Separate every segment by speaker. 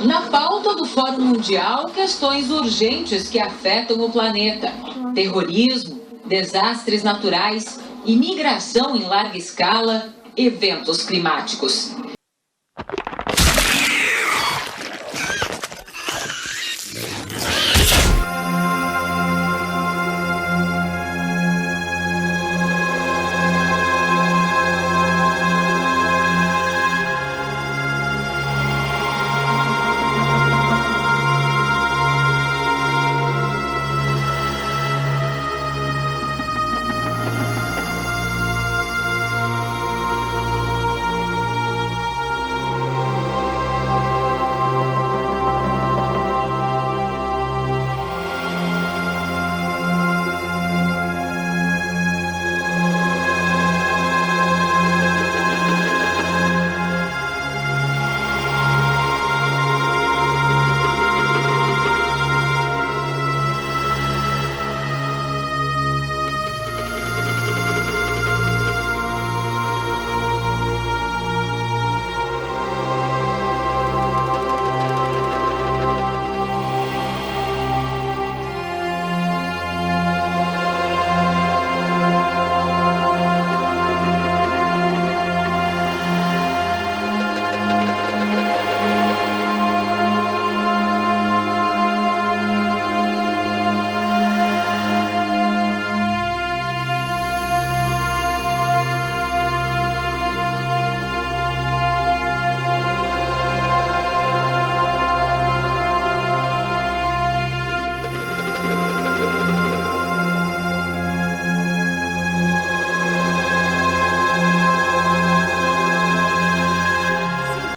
Speaker 1: Na pauta do Fórum Mundial, questões urgentes que afetam o planeta. Terrorismo, desastres naturais, imigração em larga escala, eventos climáticos.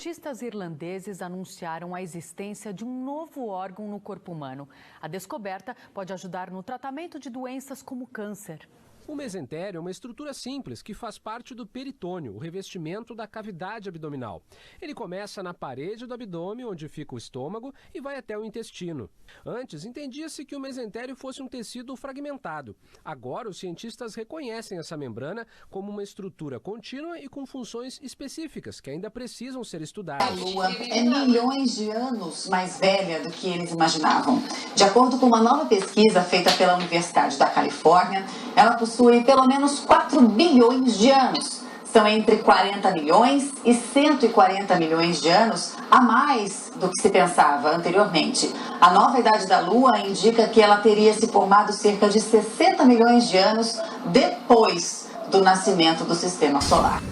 Speaker 2: Cientistas irlandeses anunciaram a existência de um novo órgão no corpo humano. A descoberta pode ajudar no tratamento de doenças como câncer.
Speaker 3: O mesentério é uma estrutura simples que faz parte do peritônio, o revestimento da cavidade abdominal. Ele começa na parede do abdômen, onde fica o estômago, e vai até o intestino. Antes, entendia-se que o mesentério fosse um tecido fragmentado. Agora, os cientistas reconhecem essa membrana como uma estrutura contínua e com funções específicas, que ainda precisam ser estudadas.
Speaker 4: A Lua é milhões de anos mais velha do que eles imaginavam. De acordo com uma nova pesquisa feita pela Universidade da Califórnia, ela possui pelo menos 4 bilhões de anos. São entre 40 milhões e 140 milhões de anos a mais do que se pensava anteriormente. A nova idade da Lua indica que ela teria se formado cerca de 60 milhões de anos depois do nascimento do Sistema Solar.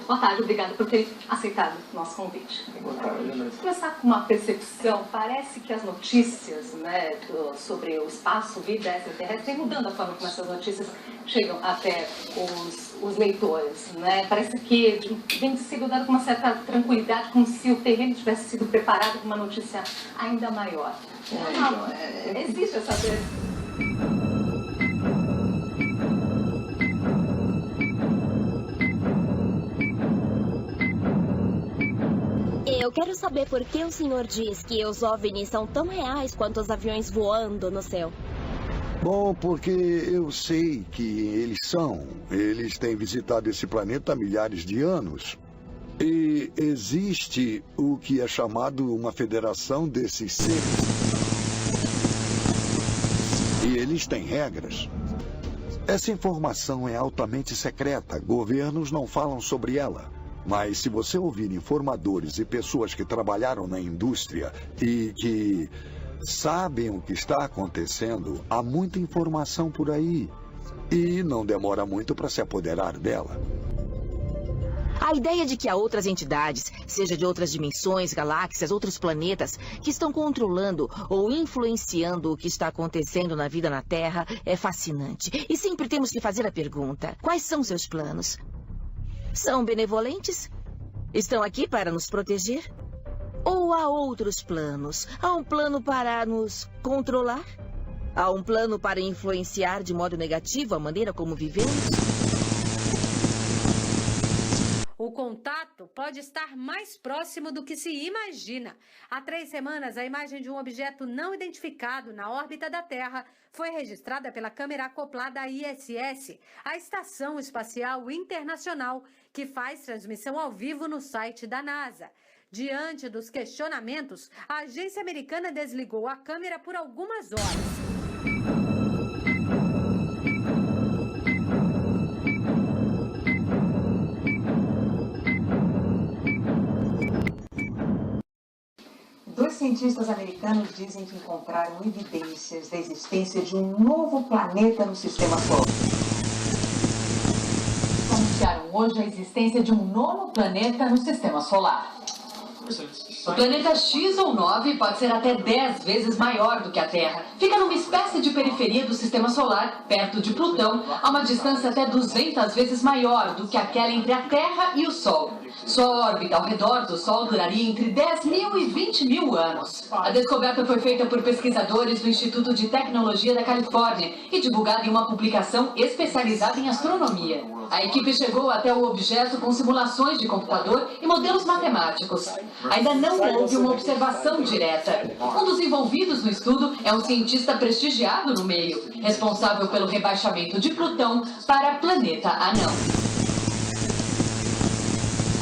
Speaker 5: Boa tarde, obrigada por ter aceitado o nosso convite.
Speaker 6: Boa tarde.
Speaker 5: Vamos começar com uma percepção. Parece que as notícias, né, sobre o espaço, vida extraterrestre, vem mudando a forma como essas notícias chegam até os leitores. Né? Parece que vem sendo dado com uma certa tranquilidade, como se o terreno tivesse sido preparado com uma notícia ainda maior. Existe essa
Speaker 7: Eu quero saber por que o senhor diz que os OVNIs são tão reais quanto os aviões voando no céu.
Speaker 8: Bom, porque eu sei que eles são. Eles têm visitado esse planeta há milhares de anos. E existe o que é chamado uma federação desses seres. E eles têm regras. Essa informação é altamente secreta. Governos não falam sobre ela. Mas se você ouvir informadores e pessoas que trabalharam na indústria e que sabem o que está acontecendo, há muita informação por aí. E não demora muito para se apoderar dela.
Speaker 9: A ideia de que há outras entidades, seja de outras dimensões, galáxias, outros planetas, que estão controlando ou influenciando o que está acontecendo na vida na Terra é fascinante. E sempre temos que fazer a pergunta: quais são seus planos? São benevolentes? Estão aqui para nos proteger? Ou há outros planos? Há um plano para nos controlar? Há um plano para influenciar de modo negativo a maneira como vivemos?
Speaker 2: O contato
Speaker 6: fato pode estar mais próximo do que se imagina. Há 3 semanas, a imagem de um objeto não identificado na órbita da Terra foi registrada pela câmera acoplada à ISS, a Estação Espacial Internacional, que faz transmissão ao vivo no site da NASA. Diante dos questionamentos, a agência americana desligou a câmera por algumas horas.
Speaker 4: Dois cientistas americanos dizem que encontraram evidências da existência de um novo planeta no sistema solar. Anunciaram hoje a existência de um novo planeta no sistema solar.
Speaker 1: O planeta X ou 9 pode ser até 10 vezes maior do que a Terra. Fica numa espécie de periferia do sistema solar, perto de Plutão, a uma distância até 200 vezes maior do que aquela entre a Terra e o Sol. Sua órbita ao redor do Sol duraria entre 10.000 e 20.000 anos. A descoberta foi feita por pesquisadores do Instituto de Tecnologia da Califórnia e divulgada em uma publicação especializada em astronomia. A equipe chegou até o objeto com simulações de computador e modelos matemáticos. Ainda não houve uma observação direta. Um dos envolvidos no estudo é um cientista prestigiado no meio, responsável pelo rebaixamento de Plutão para planeta anão.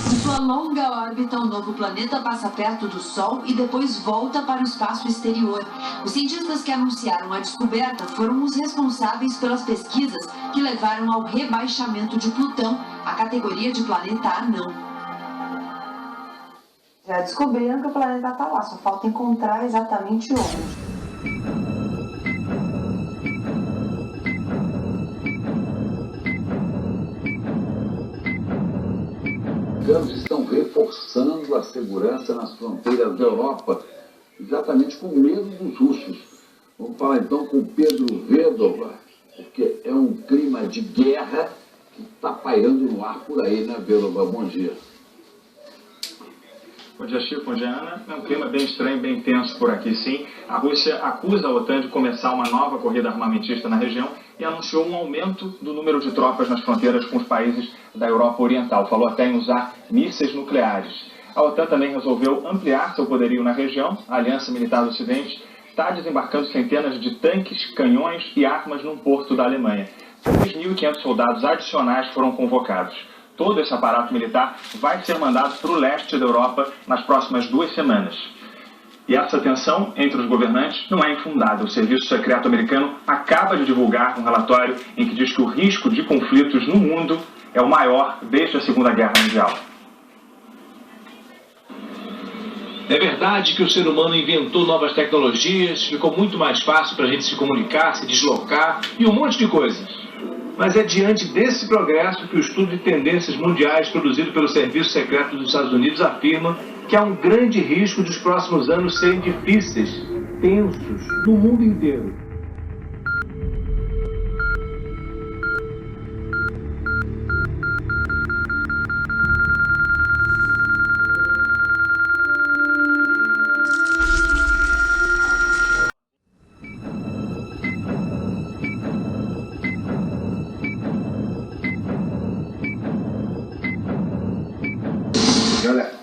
Speaker 1: Em sua longa órbita, o novo planeta passa perto do Sol e depois volta para o espaço exterior. Os cientistas que anunciaram a descoberta foram os responsáveis pelas pesquisas que levaram ao rebaixamento de Plutão, a categoria de planeta anão.
Speaker 4: Já descobriram que o planeta está lá, só falta encontrar exatamente onde.
Speaker 10: Os americanos estão reforçando a segurança nas fronteiras da Europa, exatamente com medo dos russos. Vamos falar então com Pedro Vedova, porque é um clima de guerra que está pairando no ar por aí, né, Vedova? Bom dia.
Speaker 11: Bom dia, Chico. Bom dia, Ana. É um clima bem estranho, bem tenso por aqui, sim. A Rússia acusa a OTAN de começar uma nova corrida armamentista na região e anunciou um aumento do número de tropas nas fronteiras com os países da Europa Oriental. Falou até em usar mísseis nucleares. A OTAN também resolveu ampliar seu poderio na região. A Aliança Militar do Ocidente está desembarcando centenas de tanques, canhões e armas num porto da Alemanha. 3.500 soldados adicionais foram convocados. Todo esse aparato militar vai ser mandado para o leste da Europa nas próximas 2 semanas. E essa tensão entre os governantes não é infundada. O Serviço Secreto americano acaba de divulgar um relatório em que diz que o risco de conflitos no mundo é o maior desde a Segunda Guerra Mundial.
Speaker 12: É verdade que o ser humano inventou novas tecnologias, ficou muito mais fácil para a gente se comunicar, se deslocar e um monte de coisas. Mas é diante desse progresso que o estudo de tendências mundiais produzido pelo Serviço Secreto dos Estados Unidos afirma que há um grande risco de os próximos anos serem difíceis, tensos, no mundo inteiro.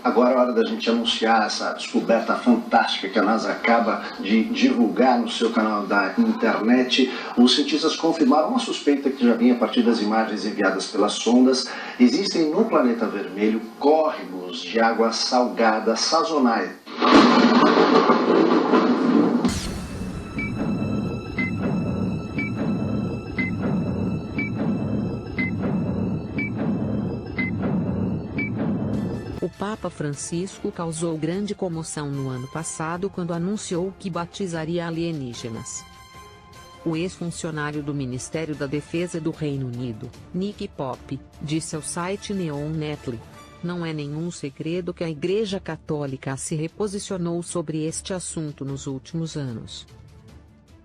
Speaker 13: Agora é hora da gente anunciar essa descoberta fantástica que a NASA acaba de divulgar no seu canal da internet. Os cientistas confirmaram uma suspeita que já vinha a partir das imagens enviadas pelas sondas. Existem no planeta vermelho córregos de água salgada sazonais.
Speaker 14: O Papa Francisco causou grande comoção no ano passado quando anunciou que batizaria alienígenas. O ex-funcionário do Ministério da Defesa do Reino Unido, Nick Pope, disse ao site Neon Netly: "Não é nenhum segredo que a Igreja Católica se reposicionou sobre este assunto nos últimos anos.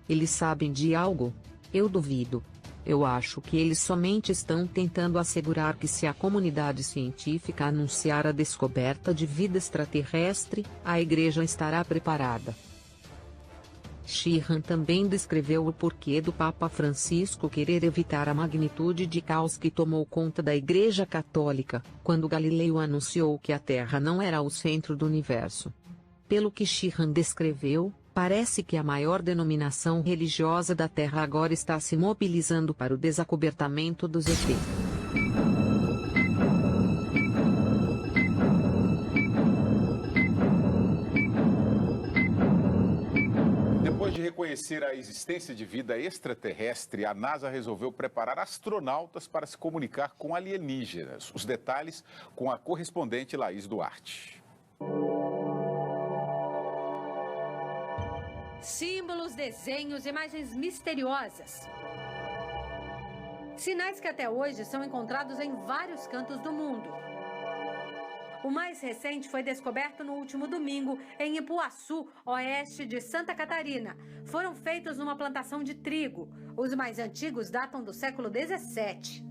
Speaker 14: Eles sabem de algo? Eu duvido. Eu acho que eles somente estão tentando assegurar que se a comunidade científica anunciar a descoberta de vida extraterrestre, a Igreja estará preparada." Sheehan também descreveu o porquê do Papa Francisco querer evitar a magnitude de caos que tomou conta da Igreja Católica, quando Galileu anunciou que a Terra não era o centro do universo. Pelo que Sheehan descreveu, parece que a maior denominação religiosa da Terra agora está se mobilizando para o desacobertamento dos ET.
Speaker 15: Depois de reconhecer a existência de vida extraterrestre, a NASA resolveu preparar astronautas para se comunicar com alienígenas. Os detalhes com a correspondente Laís Duarte.
Speaker 6: Símbolos, desenhos, imagens misteriosas. Sinais que até hoje são encontrados em vários cantos do mundo. O mais recente foi descoberto no último domingo, em Ipuaçu, oeste de Santa Catarina. Foram feitos numa plantação de trigo. Os mais antigos datam do século XVII.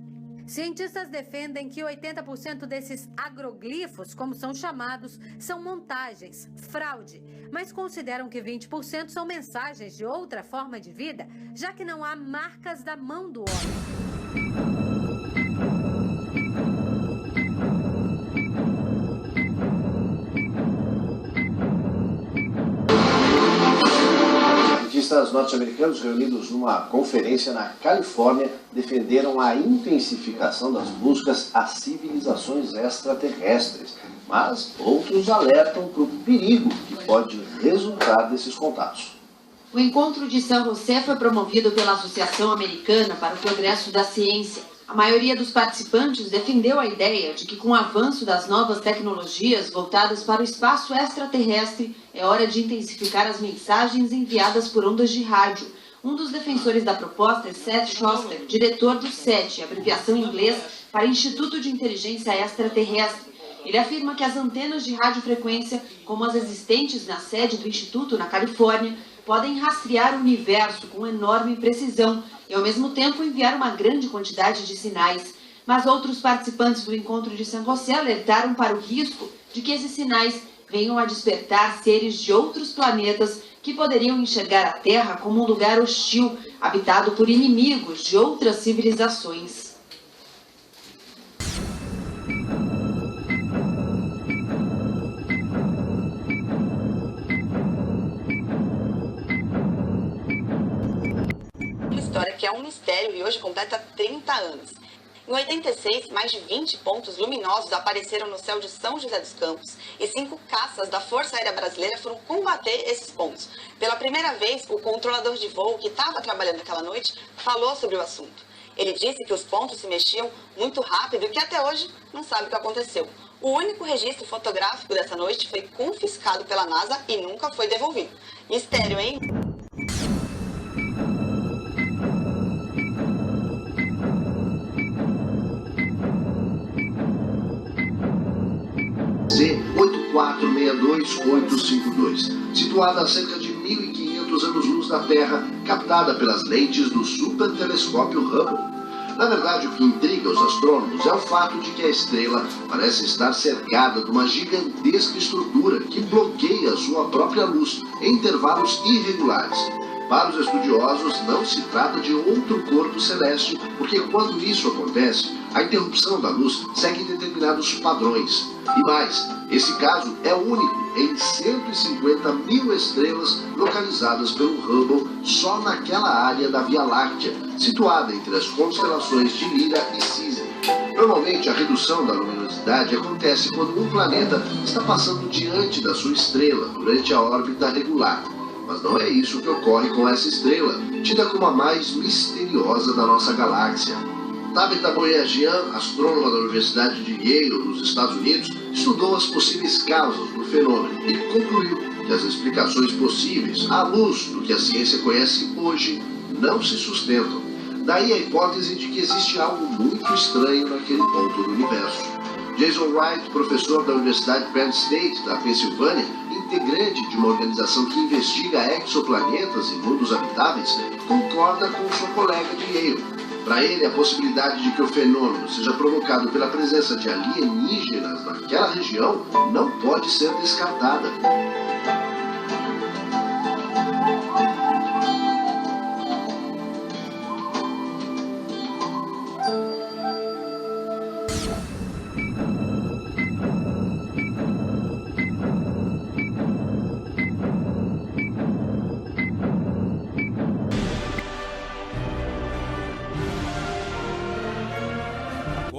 Speaker 6: Cientistas defendem que 80% desses agroglifos, como são chamados, são montagens, fraude, mas consideram que 20% são mensagens de outra forma de vida, já que não há marcas da mão do homem.
Speaker 13: Cientistas norte-americanos reunidos numa conferência na Califórnia defenderam a intensificação das buscas a civilizações extraterrestres, mas outros alertam para o perigo que pode resultar desses contatos.
Speaker 16: O encontro de San José foi promovido pela Associação Americana para o Progresso da Ciência. A maioria dos participantes defendeu a ideia de que, com o avanço das novas tecnologias voltadas para o espaço extraterrestre, é hora de intensificar as mensagens enviadas por ondas de rádio. Um dos defensores da proposta é Seth Shuster, diretor do SETI, abreviação em inglês para Instituto de Inteligência Extraterrestre. Ele afirma que as antenas de radiofrequência, como as existentes na sede do Instituto na Califórnia, podem rastrear o universo com enorme precisão e, ao mesmo tempo, enviar uma grande quantidade de sinais. Mas outros participantes do encontro de San José alertaram para o risco de que esses sinais venham a despertar seres de outros planetas que poderiam enxergar a Terra como um lugar hostil, habitado por inimigos de outras civilizações.
Speaker 17: História que é um mistério e hoje completa 30 anos. Em 86, mais de 20 pontos luminosos apareceram no céu de São José dos Campos e 5 caças da Força Aérea Brasileira foram combater esses pontos. Pela primeira vez, o controlador de voo que estava trabalhando naquela noite falou sobre o assunto. Ele disse que os pontos se mexiam muito rápido e que até hoje não sabe o que aconteceu. O único registro fotográfico dessa noite foi confiscado pela NASA e nunca foi devolvido. Mistério, hein?
Speaker 13: Z8462852, situada a cerca de 1.500 anos-luz da Terra, captada pelas lentes do supertelescópio Hubble. Na verdade, o que intriga os astrônomos é o fato de que a estrela parece estar cercada de uma gigantesca estrutura que bloqueia sua própria luz em intervalos irregulares. Para os estudiosos, não se trata de outro corpo celeste, porque quando isso acontece, a interrupção da luz segue determinados padrões. E mais, esse caso é único em 150 mil estrelas localizadas pelo Hubble só naquela área da Via Láctea, situada entre as constelações de Lira e Cisne. Normalmente, a redução da luminosidade acontece quando um planeta está passando diante da sua estrela durante a órbita regular. Mas não é isso que ocorre com essa estrela, tida como a mais misteriosa da nossa galáxia. Tabitha Boyajian, astrônoma da Universidade de Yale, nos Estados Unidos, estudou as possíveis causas do fenômeno e concluiu que as explicações possíveis, à luz do que a ciência conhece hoje, não se sustentam. Daí a hipótese de que existe algo muito estranho naquele ponto do universo. Jason Wright, professor da Universidade Penn State, da Pensilvânia, integrante de uma organização que investiga exoplanetas e mundos habitáveis, concorda com sua colega de Yale. Para ele, a possibilidade de que o fenômeno seja provocado pela presença de alienígenas naquela região não pode ser descartada.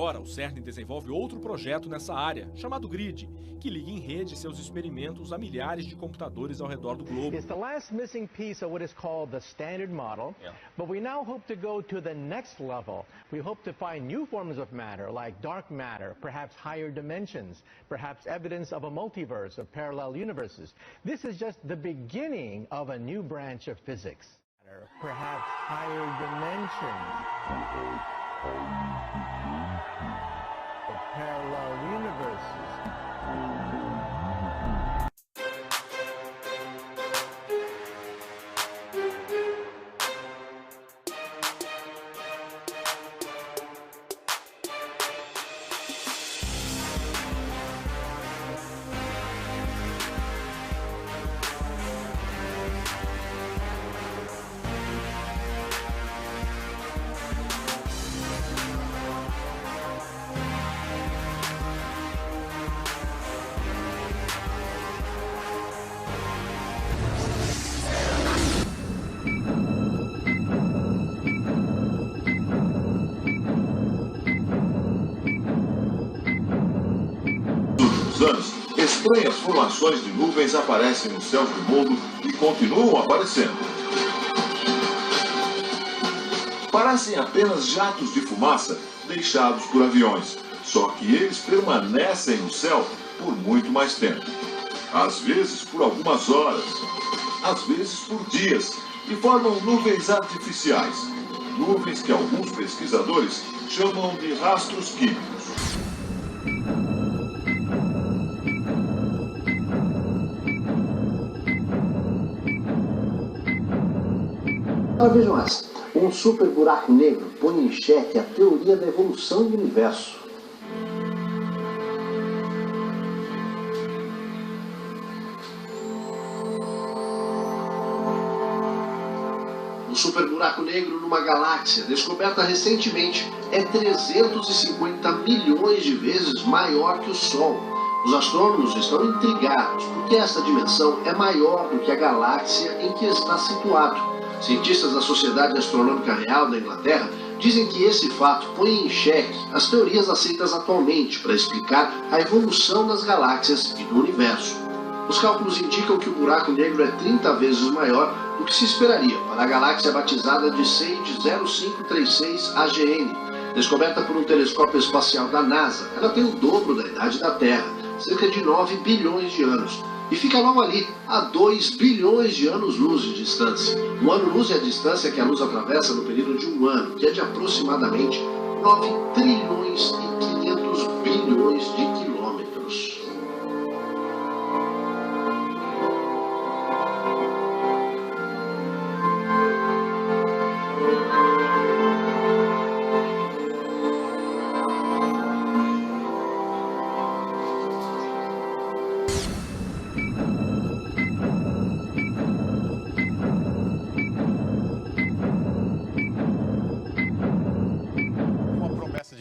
Speaker 18: Agora, o CERN desenvolve outro projeto nessa área, chamado GRID, que liga em rede seus experimentos a milhares de computadores ao redor do globo.
Speaker 19: It's the last missing piece of what is called the Standard Model, but we now hope to go to the next level. We hope to find new forms of matter, like dark matter, perhaps higher dimensions, perhaps evidence of a multiverse of parallel universes. This is just the beginning of a new branch of physics. Perhaps higher dimensions. Of parallel universes.
Speaker 20: Anos, estranhas formações de nuvens aparecem no céu do mundo e continuam aparecendo. Parecem apenas jatos de fumaça deixados por aviões, só que eles permanecem no céu por muito mais tempo. Às vezes por algumas horas, às vezes por dias, e formam nuvens artificiais. Nuvens que alguns pesquisadores chamam de rastros químicos.
Speaker 13: Agora vejam essa. Um super buraco negro põe em xeque a teoria da evolução do universo. O super buraco negro numa galáxia descoberta recentemente é 350 milhões de vezes maior que o Sol. Os astrônomos estão intrigados porque essa dimensão é maior do que a galáxia em que está situado. Cientistas da Sociedade Astronômica Real da Inglaterra dizem que esse fato põe em xeque as teorias aceitas atualmente para explicar a evolução das galáxias e do universo. Os cálculos indicam que o buraco negro é 30 vezes maior do que se esperaria para a galáxia batizada de SAGE 0536 AGN, descoberta por um telescópio espacial da NASA. Ela tem o dobro da idade da Terra, cerca de 9 bilhões de anos. E fica logo ali, a 2 bilhões de anos-luz de distância. Um ano-luz é a distância que a luz atravessa no período de um ano, que é de aproximadamente 9 trilhões e 500 bilhões de quilômetros.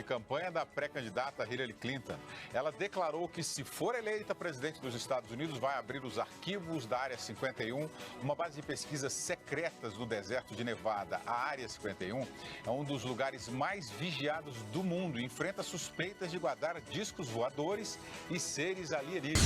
Speaker 15: Campanha da pré-candidata Hillary Clinton. Ela declarou que, se for eleita presidente dos Estados Unidos, vai abrir os arquivos da Área 51, uma base de pesquisas secretas no deserto de Nevada. A Área 51 é um dos lugares mais vigiados do mundo e enfrenta suspeitas de guardar discos voadores e seres alienígenas.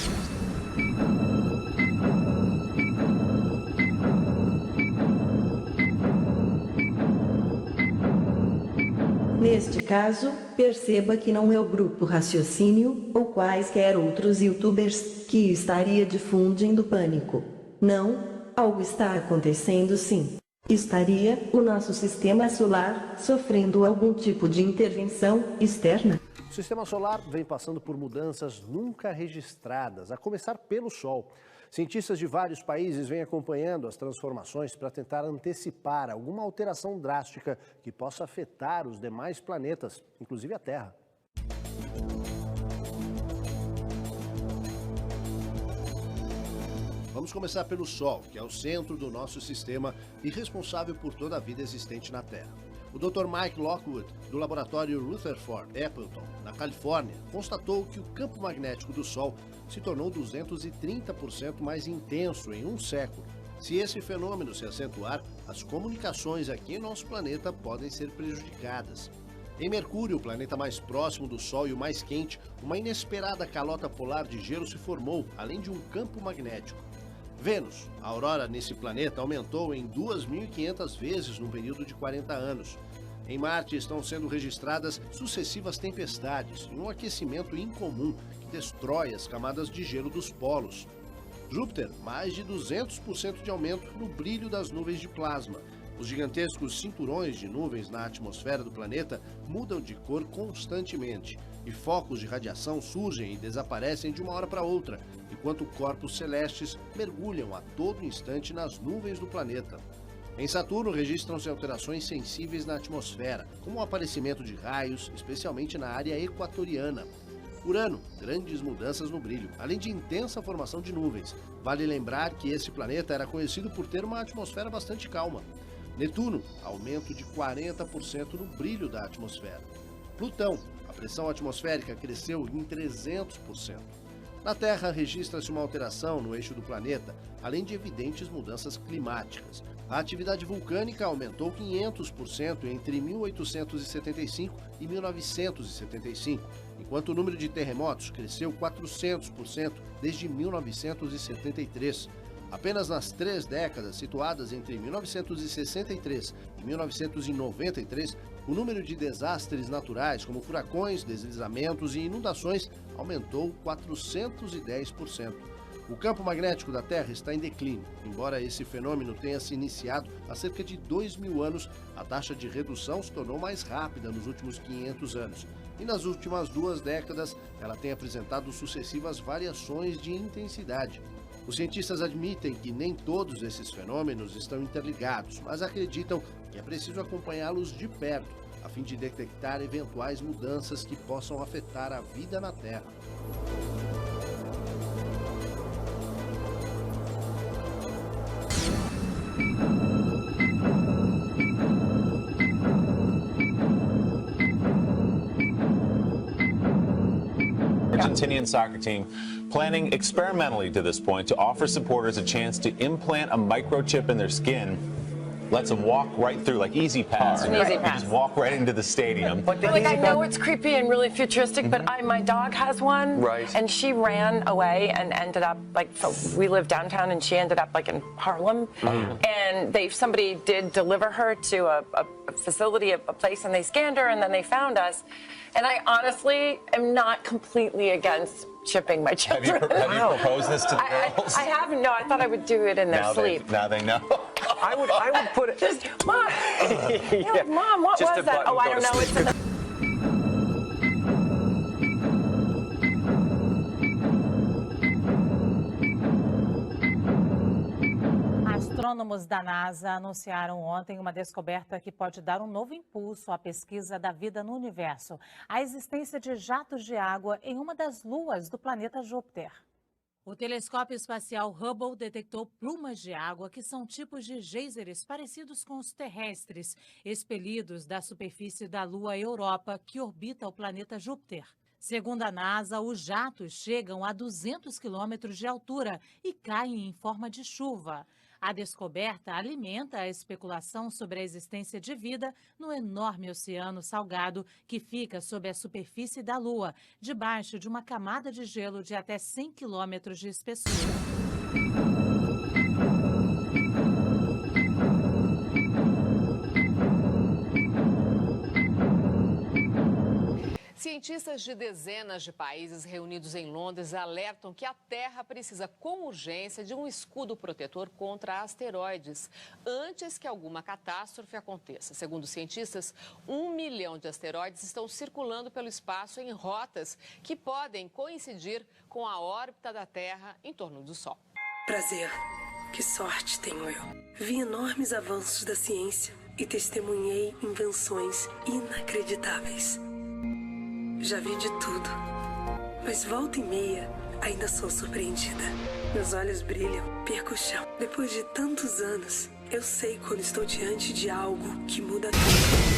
Speaker 21: Neste caso, perceba que não é o Grupo Raciocínio ou quaisquer outros youtubers que estaria difundindo pânico. Não, algo está acontecendo sim. Estaria o nosso sistema solar sofrendo algum tipo de intervenção externa?
Speaker 22: O sistema solar vem passando por mudanças nunca registradas, a começar pelo Sol. Cientistas de vários países vêm acompanhando as transformações para tentar antecipar alguma alteração drástica que possa afetar os demais planetas, inclusive a Terra. Vamos começar pelo Sol, que é o centro do nosso sistema e responsável por toda a vida existente na Terra. O Dr. Mike Lockwood, do laboratório Rutherford Appleton, na Califórnia, constatou que o campo magnético do Sol se tornou 230% mais intenso em um século. Se esse fenômeno se acentuar, as comunicações aqui em nosso planeta podem ser prejudicadas. Em Mercúrio, o planeta mais próximo do Sol e o mais quente, uma inesperada calota polar de gelo se formou, além de um campo magnético. Vênus. A aurora nesse planeta aumentou em 2.500 vezes num período de 40 anos. Em Marte estão sendo registradas sucessivas tempestades e um aquecimento incomum que destrói as camadas de gelo dos polos. Júpiter, mais de 200% de aumento no brilho das nuvens de plasma. Os gigantescos cinturões de nuvens na atmosfera do planeta mudam de cor constantemente e focos de radiação surgem e desaparecem de uma hora para outra, enquanto corpos celestes mergulham a todo instante nas nuvens do planeta. Em Saturno, registram-se alterações sensíveis na atmosfera, como o aparecimento de raios, especialmente na área equatoriana. Urano, grandes mudanças no brilho, além de intensa formação de nuvens. Vale lembrar que esse planeta era conhecido por ter uma atmosfera bastante calma. Netuno, aumento de 40% no brilho da atmosfera. Plutão, a pressão atmosférica cresceu em 300%. Na Terra, registra-se uma alteração no eixo do planeta, além de evidentes mudanças climáticas. A atividade vulcânica aumentou 500% entre 1875 e 1975, enquanto o número de terremotos cresceu 400% desde 1973. Apenas nas 3 décadas situadas entre 1963 e 1993, o número de desastres naturais, como furacões, deslizamentos e inundações, aumentou 410%. O campo magnético da Terra está em declínio. Embora esse fenômeno tenha se iniciado há cerca de 2.000 anos, a taxa de redução se tornou mais rápida nos últimos 500 anos. E nas últimas 2 décadas, ela tem apresentado sucessivas variações de intensidade. Os cientistas admitem que nem todos esses fenômenos estão interligados, mas acreditam que é preciso acompanhá-los de perto, a fim de detectar eventuais mudanças que possam afetar a vida na Terra.
Speaker 3: Argentinian soccer team planning experimentally to this point to offer supporters a chance to implant a microchip in their skin. Lets them walk right through, like Easy Pass.
Speaker 5: Easy Pass.
Speaker 3: Just walk right into the stadium.
Speaker 5: Like, I know it's creepy and really futuristic, but my dog has one.
Speaker 3: Right.
Speaker 5: And she ran away and ended up, like, so we live downtown, and she ended up, like, in Harlem. And somebody did deliver her to a facility, a place, and they scanned her, and then they found us. And I honestly am not completely against chipping my children.
Speaker 3: Have you proposed this to the girls?
Speaker 5: I haven't. No, I thought I would do it in their sleep.
Speaker 3: Now they know.
Speaker 23: I would put it.
Speaker 5: Just, Mom. Yeah. Mom, what
Speaker 23: Just
Speaker 5: was that? Oh, I don't know. It's
Speaker 24: Astrônomos da NASA anunciaram ontem uma descoberta que pode dar um novo impulso à pesquisa da vida no universo: a existência de jatos de água em uma das luas do planeta Júpiter. O telescópio espacial Hubble detectou plumas de água que são tipos de geysers parecidos com os terrestres, expelidos da superfície da lua Europa, que orbita o planeta Júpiter. Segundo a NASA, os jatos chegam a 200 quilômetros de altura e caem em forma de chuva. A descoberta alimenta a especulação sobre a existência de vida no enorme oceano salgado que fica sob a superfície da Lua, debaixo de uma camada de gelo de até 100 quilômetros de espessura.
Speaker 25: Cientistas de dezenas de países reunidos em Londres alertam que a Terra precisa com urgência de um escudo protetor contra asteroides antes que alguma catástrofe aconteça. Segundo os cientistas, 1 milhão de asteroides estão circulando pelo espaço em rotas que podem coincidir com a órbita da Terra em torno do Sol.
Speaker 26: Prazer. Que sorte tenho eu. Vi enormes avanços da ciência e testemunhei invenções inacreditáveis. Já vi de tudo, mas volta e meia ainda sou surpreendida. Meus olhos brilham, perco o chão. Depois de tantos anos, eu sei quando estou diante de algo que muda tudo.